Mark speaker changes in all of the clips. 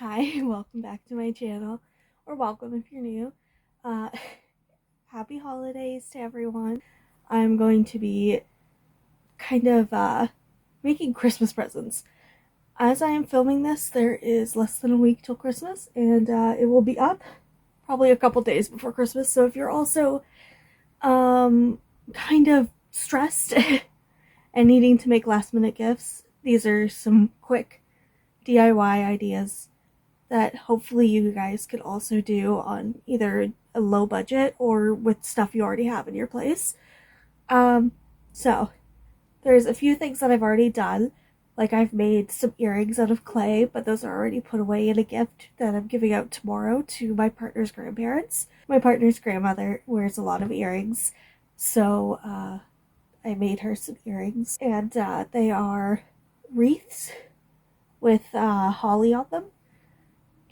Speaker 1: Hi, welcome back to my channel, or welcome if you're new. Uh, Happy holidays to everyone. I'm going to be kind of making Christmas presents. As I am filming this, there is less than a week till Christmas, and it will be up probably a couple days before Christmas. So if you're also kind of stressed and needing to make last minute gifts, these are some quick DIY ideas that hopefully you guys could also do on either a low budget or with stuff you already have in your place. Um, so there's a few things that I've already done. Like I've made some earrings out of clay, but those are already put away in a gift that I'm giving out tomorrow to my partner's grandparents. My partner's grandmother wears a lot of earrings, so I made her some earrings, and they are wreaths with holly on them,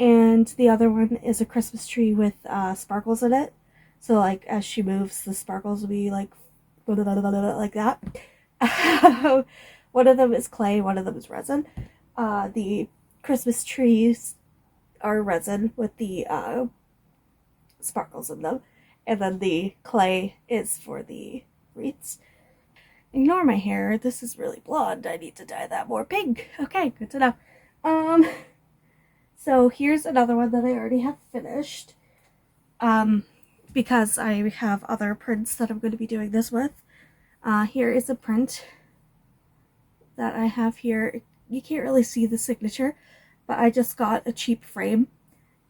Speaker 1: and the other one is a Christmas tree with sparkles in it. So like as she moves, the sparkles will be like like that. One of them is clay, one of them is resin. The Christmas trees are resin with the sparkles in them, and then the clay is for the wreaths. Ignore my hair. This is really blonde. I need to dye that more pink. Okay, good to know. So here's another one that I already have finished, because I have other prints that I'm going to be doing this with. Here is a print that I have here. You can't really see the signature, but I just got a cheap frame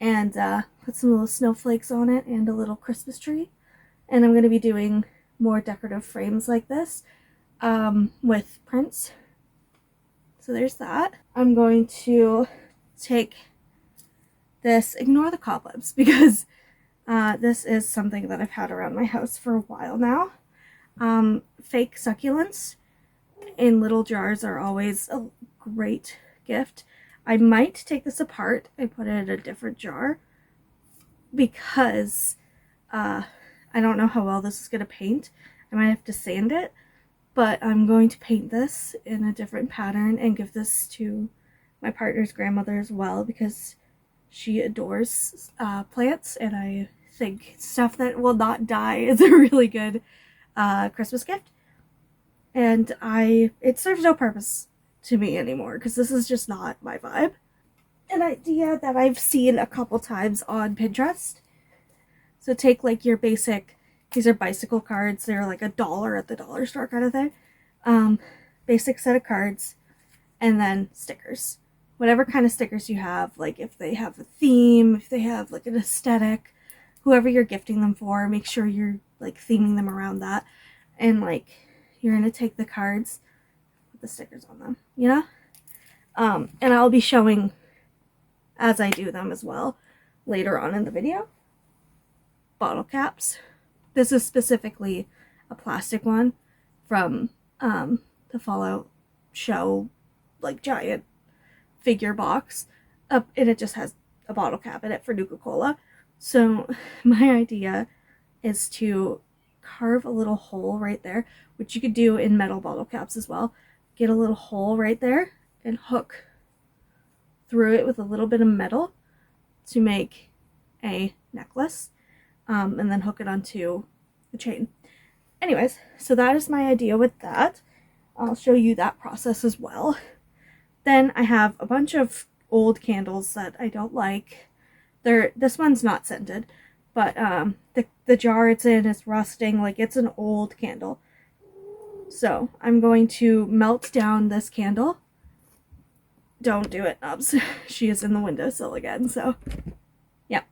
Speaker 1: and put some little snowflakes on it and a little Christmas tree. And I'm going to be doing more decorative frames like this with prints. So there's that. I'm going to take this, ignore the cobwebs, because this is something that I've had around my house for a while now. Fake succulents in little jars are always a great gift. I might take this apart and put it in a different jar because I don't know how well this is going to paint. I might have to sand it, but I'm going to paint this in a different pattern and give this to my partner's grandmother as well, because she adores plants, and I think stuff that will not die is a really good Christmas gift. And it serves no purpose to me anymore because this is just not my vibe. An idea that I've seen a couple times on Pinterest. So take like your basic, these are bicycle cards, they're like $1 at the dollar store kind of thing. Basic set of cards, and then stickers. Whatever kind of stickers you have, like if they have a theme, if they have like an aesthetic, whoever you're gifting them for, make sure you're like theming them around that. And like you're gonna take the cards, put the stickers on them, you know? And I'll be showing as I do them as well later on in the video. Bottle caps. This is specifically a plastic one from the Fallout show, like giant figure box up, and it just has a bottle cap in it for Nuka-Cola. So my idea is to carve a little hole right there, which you could do in metal bottle caps as well. Get a little hole right there and hook through it with a little bit of metal to make a necklace, and then hook it onto the chain. Anyways, so that is my idea with that. I'll show you that process as well. Then I have a bunch of old candles that I don't like. This one's not scented, but the jar it's in is rusting, like it's an old candle. So I'm going to melt down this candle. Don't do it, Nubs. She is in the windowsill again, so yeah.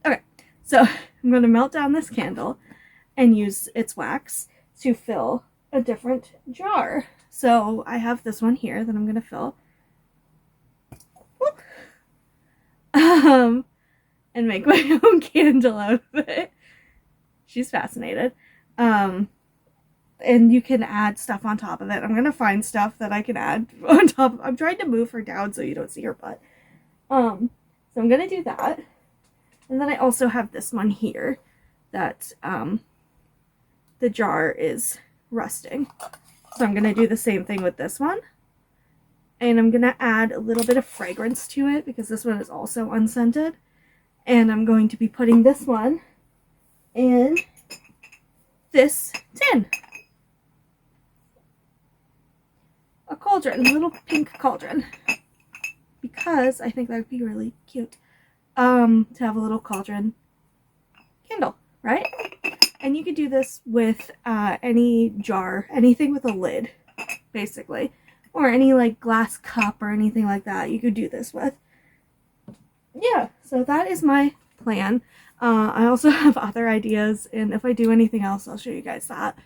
Speaker 1: Okay, so I'm going to melt down this candle and use its wax to fill a different jar. So I have this one here that I'm going to fill. And make my own candle out of it. She's fascinated. And you can add stuff on top of it. I'm going to find stuff that I can add on top. I'm trying to move her down so you don't see her butt. So I'm going to do that. And then I also have this one here that the jar is rusting. So I'm going to do the same thing with this one. And I'm going to add a little bit of fragrance to it because this one is also unscented. And I'm going to be putting this one in this tin. A cauldron, a little pink cauldron. Because I think that would be really cute. To have a little cauldron candle, right? And you could do this with any jar, anything with a lid, basically. Or any like glass cup or anything like that you could do this with. Yeah, so that is my plan. I also have other ideas, and if I do anything else, I'll show you guys that.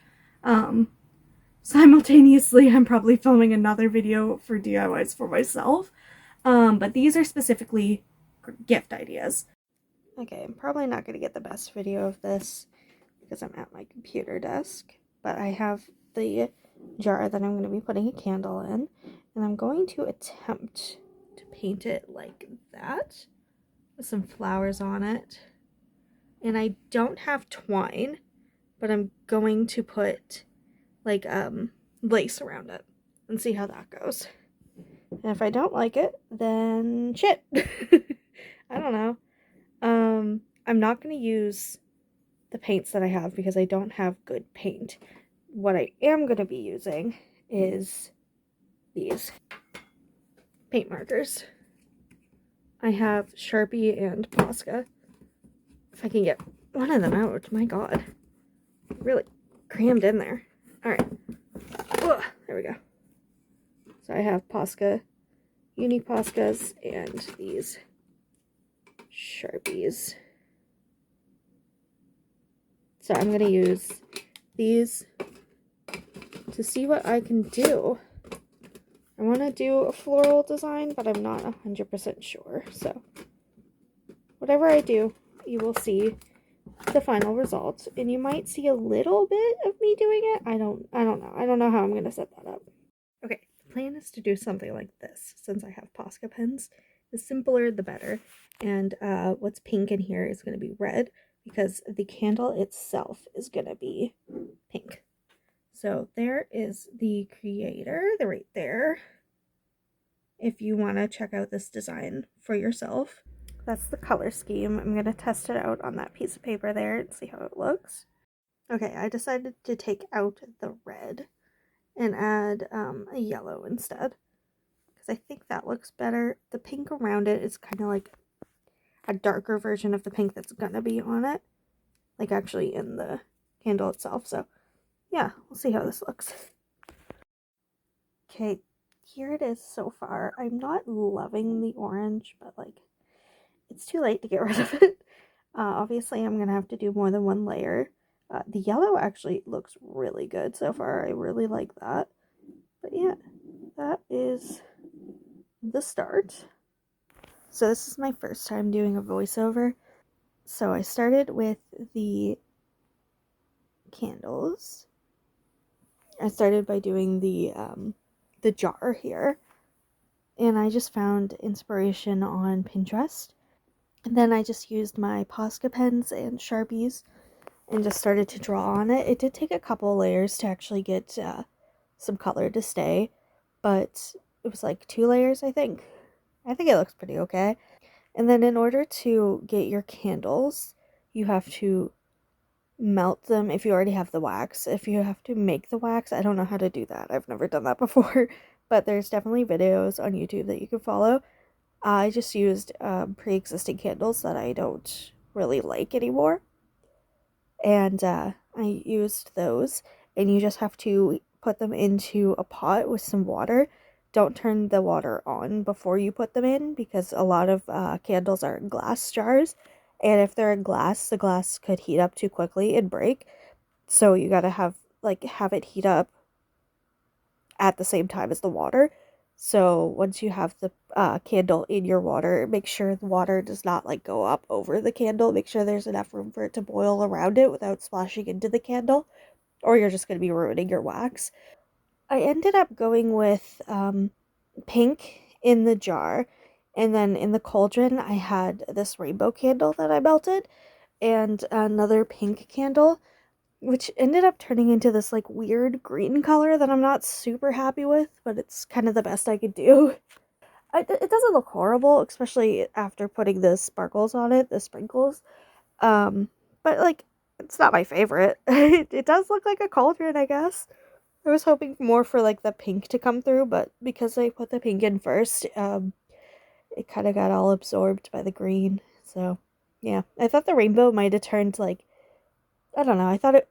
Speaker 1: Simultaneously, I'm probably filming another video for DIYs for myself. But these are specifically gift ideas. Okay, I'm probably not going to get the best video of this because I'm at my computer desk, but I have the jar that I'm going to be putting a candle in, and I'm going to attempt to paint it like that with some flowers on it. And I don't have twine, but I'm going to put like lace around it and see how that goes. And if I don't like it, then shit. I don't know. I'm not going to use the paints that I have because I don't have good paint. What I am going to be using is these paint markers. I have Sharpie and Posca. If I can get one of them out, my god. Really crammed in there. Alright. There we go. So I have Posca, Uni Poscas, and these Sharpies. So I'm going to use these to see what I can do. I want to do a floral design, but I'm not 100% sure. So whatever I do, you will see the final result, and you might see a little bit of me doing it. I don't know. I don't know how I'm going to set that up. Okay, the plan is to do something like this. Since I have Posca pens, the simpler the better. And what's pink in here is going to be red because the candle itself is going to be pink. So there is the creator, they're right there. If you want to check out this design for yourself. That's the color scheme. I'm going to test it out on that piece of paper there and see how it looks. Okay, I decided to take out the red and add a yellow instead. Because I think that looks better. The pink around it is kind of like a darker version of the pink that's going to be on it. Like actually in the candle itself. So yeah, we'll see how this looks. Okay, here it is so far. I'm not loving the orange, but like, it's too late to get rid of it. Obviously, I'm going to have to do more than one layer. The yellow actually looks really good so far. I really like that. But yeah, that is the start. So this is my first time doing a voiceover. So I started with the candles. I started by doing the jar here. And I just found inspiration on Pinterest. And then I just used my Posca pens and Sharpies and just started to draw on it. It did take a couple layers to actually get some color to stay, but it was like 2 layers, I think. I think it looks pretty okay. And then in order to get your candles, you have to melt them if you already have the wax. If you have to make the wax, I don't know how to do that. I've never done that before, but there's definitely videos on YouTube that you can follow. I just used pre-existing candles that I don't really like anymore. And I used those. And you just have to put them into a pot with some water. Don't turn the water on before you put them in, because a lot of candles are in glass jars. And if they're in glass, the glass could heat up too quickly and break. So you gotta have it heat up at the same time as the water. So once you have the candle in your water, make sure the water does not like go up over the candle. Make sure there's enough room for it to boil around it without splashing into the candle, or you're just going to be ruining your wax. I ended up going with pink in the jar, and then in the cauldron I had this rainbow candle that I melted and another pink candle. which ended up turning into this like weird green color that I'm not super happy with, but it's kind of the best I could do. It doesn't look horrible, especially after putting the sparkles on it, the sprinkles. Um, but like, it's not my favorite. It does look like a cauldron, I guess. I was hoping more for like the pink to come through, but because I put the pink in first, it kind of got all absorbed by the green. So, yeah, I thought the rainbow might have turned like, I don't know. I thought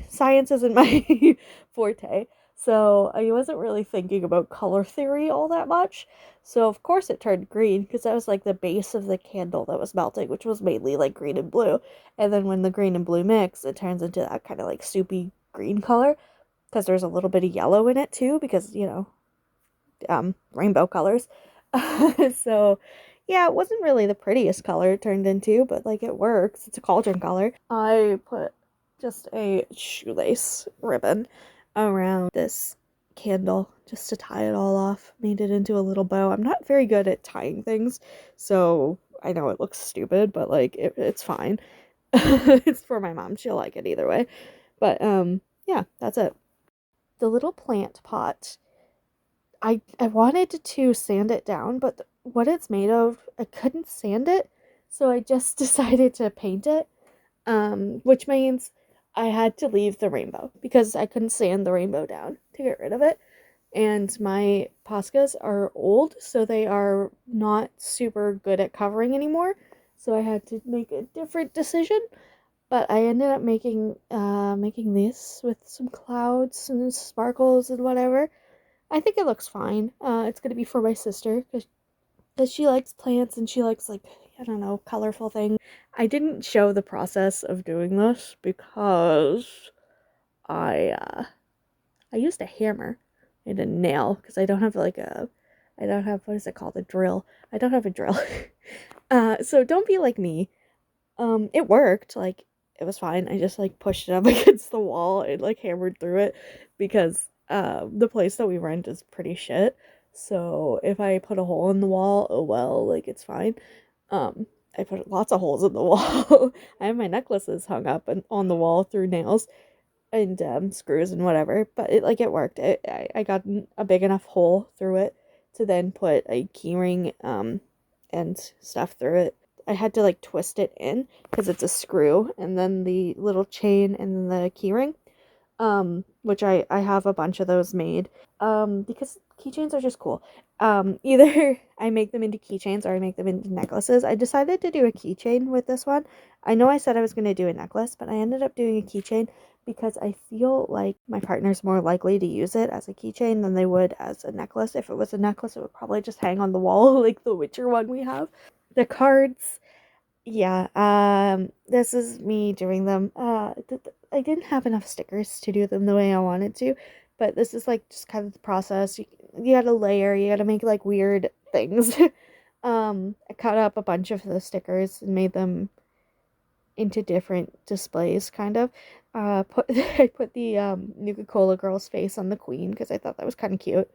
Speaker 1: science isn't my forte, so I wasn't really thinking about color theory all that much. So of course it turned green because that was like the base of the candle that was melting, which was mainly like green and blue. And then when the green and blue mix, it turns into that kind of like soupy green color because there's a little bit of yellow in it too because, rainbow colors. So yeah, it wasn't really the prettiest color it turned into, but like it works. It's a cauldron color. I put just a shoelace ribbon around this candle just to tie it all off. Made it into a little bow. I'm not very good at tying things, so I know it looks stupid, but like it's fine. It's for my mom. She'll like it either way. But yeah, that's it. The little plant pot, I wanted to sand it down, but what it's made of, I couldn't sand it, so I just decided to paint it. Which means I had to leave the rainbow because I couldn't sand the rainbow down to get rid of it. And my Poscas are old, so they are not super good at covering anymore. So I had to make a different decision. But I ended up making this with some clouds and sparkles and whatever. I think it looks fine. It's gonna be for my sister because she likes plants and she likes like, I don't know, colorful things. I didn't show the process of doing this because I used a hammer and a nail because I don't have, what is it called, a drill. I don't have a drill. So don't be like me. It worked. Like it was fine. I just like pushed it up against the wall and like hammered through it because the place that we rent is pretty shit. So if I put a hole in the wall, oh well, like it's fine. Um, I put lots of holes in the wall. I have my necklaces hung up and on the wall through nails and screws and whatever, but it worked. I got a big enough hole through it to then put a keyring and stuff through it. I had to like twist it in because it's a screw and then the little chain and then the keyring, which I have a bunch of those made, because keychains are just cool. Either I make them into keychains or I make them into necklaces. I decided to do a keychain with this one. I know I said I was going to do a necklace, but I ended up doing a keychain because I feel like my partner's more likely to use it as a keychain than they would as a necklace. If it was a necklace, it would probably just hang on the wall like the Witcher one we have. The cards, yeah, this is me doing them. I didn't have enough stickers to do them the way I wanted to, but this is like just kind of the process. You gotta layer, you gotta make like weird things. I cut up a bunch of the stickers and made them into different displays, kind of. I put the Nuka-Cola girl's face on the queen because I thought that was kind of cute.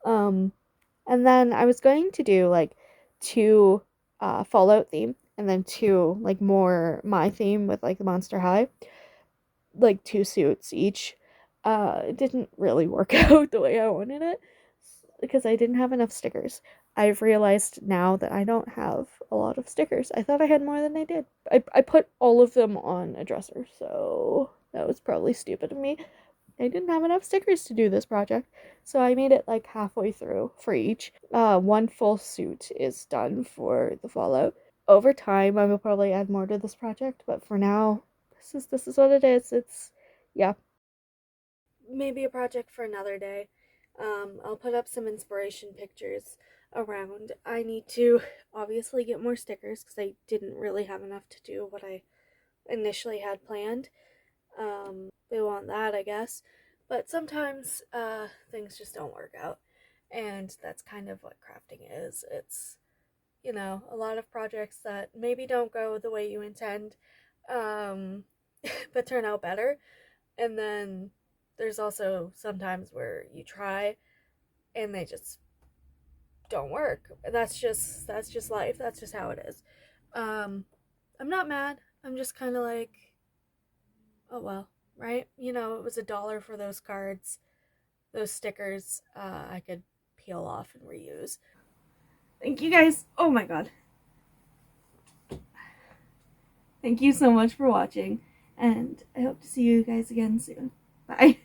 Speaker 1: Um, and then I was going to do like two Fallout theme and then two like more my theme with like the Monster High, like two suits each. It didn't really work out the way I wanted it because I didn't have enough stickers. I've realized now that I don't have a lot of stickers. I thought I had more than I did. I put all of them on a dresser, so that was probably stupid of me. I didn't have enough stickers to do this project, so I made it like halfway through for each. One full suit is done for the Fallout. Over time, I will probably add more to this project, but for now, this is what it is. It's, yeah. Maybe a project for another day. I'll put up some inspiration pictures around. I need to obviously get more stickers because I didn't really have enough to do what I initially had planned. They want that, I guess. But sometimes things just don't work out. And that's kind of what crafting is. It's, a lot of projects that maybe don't go the way you intend, um, but turn out better. And then there's also sometimes where you try and they just don't work. That's just life. That's just how it is. Um, I'm not mad. I'm just kind of like, Oh well, right? You know, it was $1 for those cards. Those stickers, I could peel off and reuse. Thank you guys. Oh my god. Thank you so much for watching, and I hope to see you guys again soon. Bye.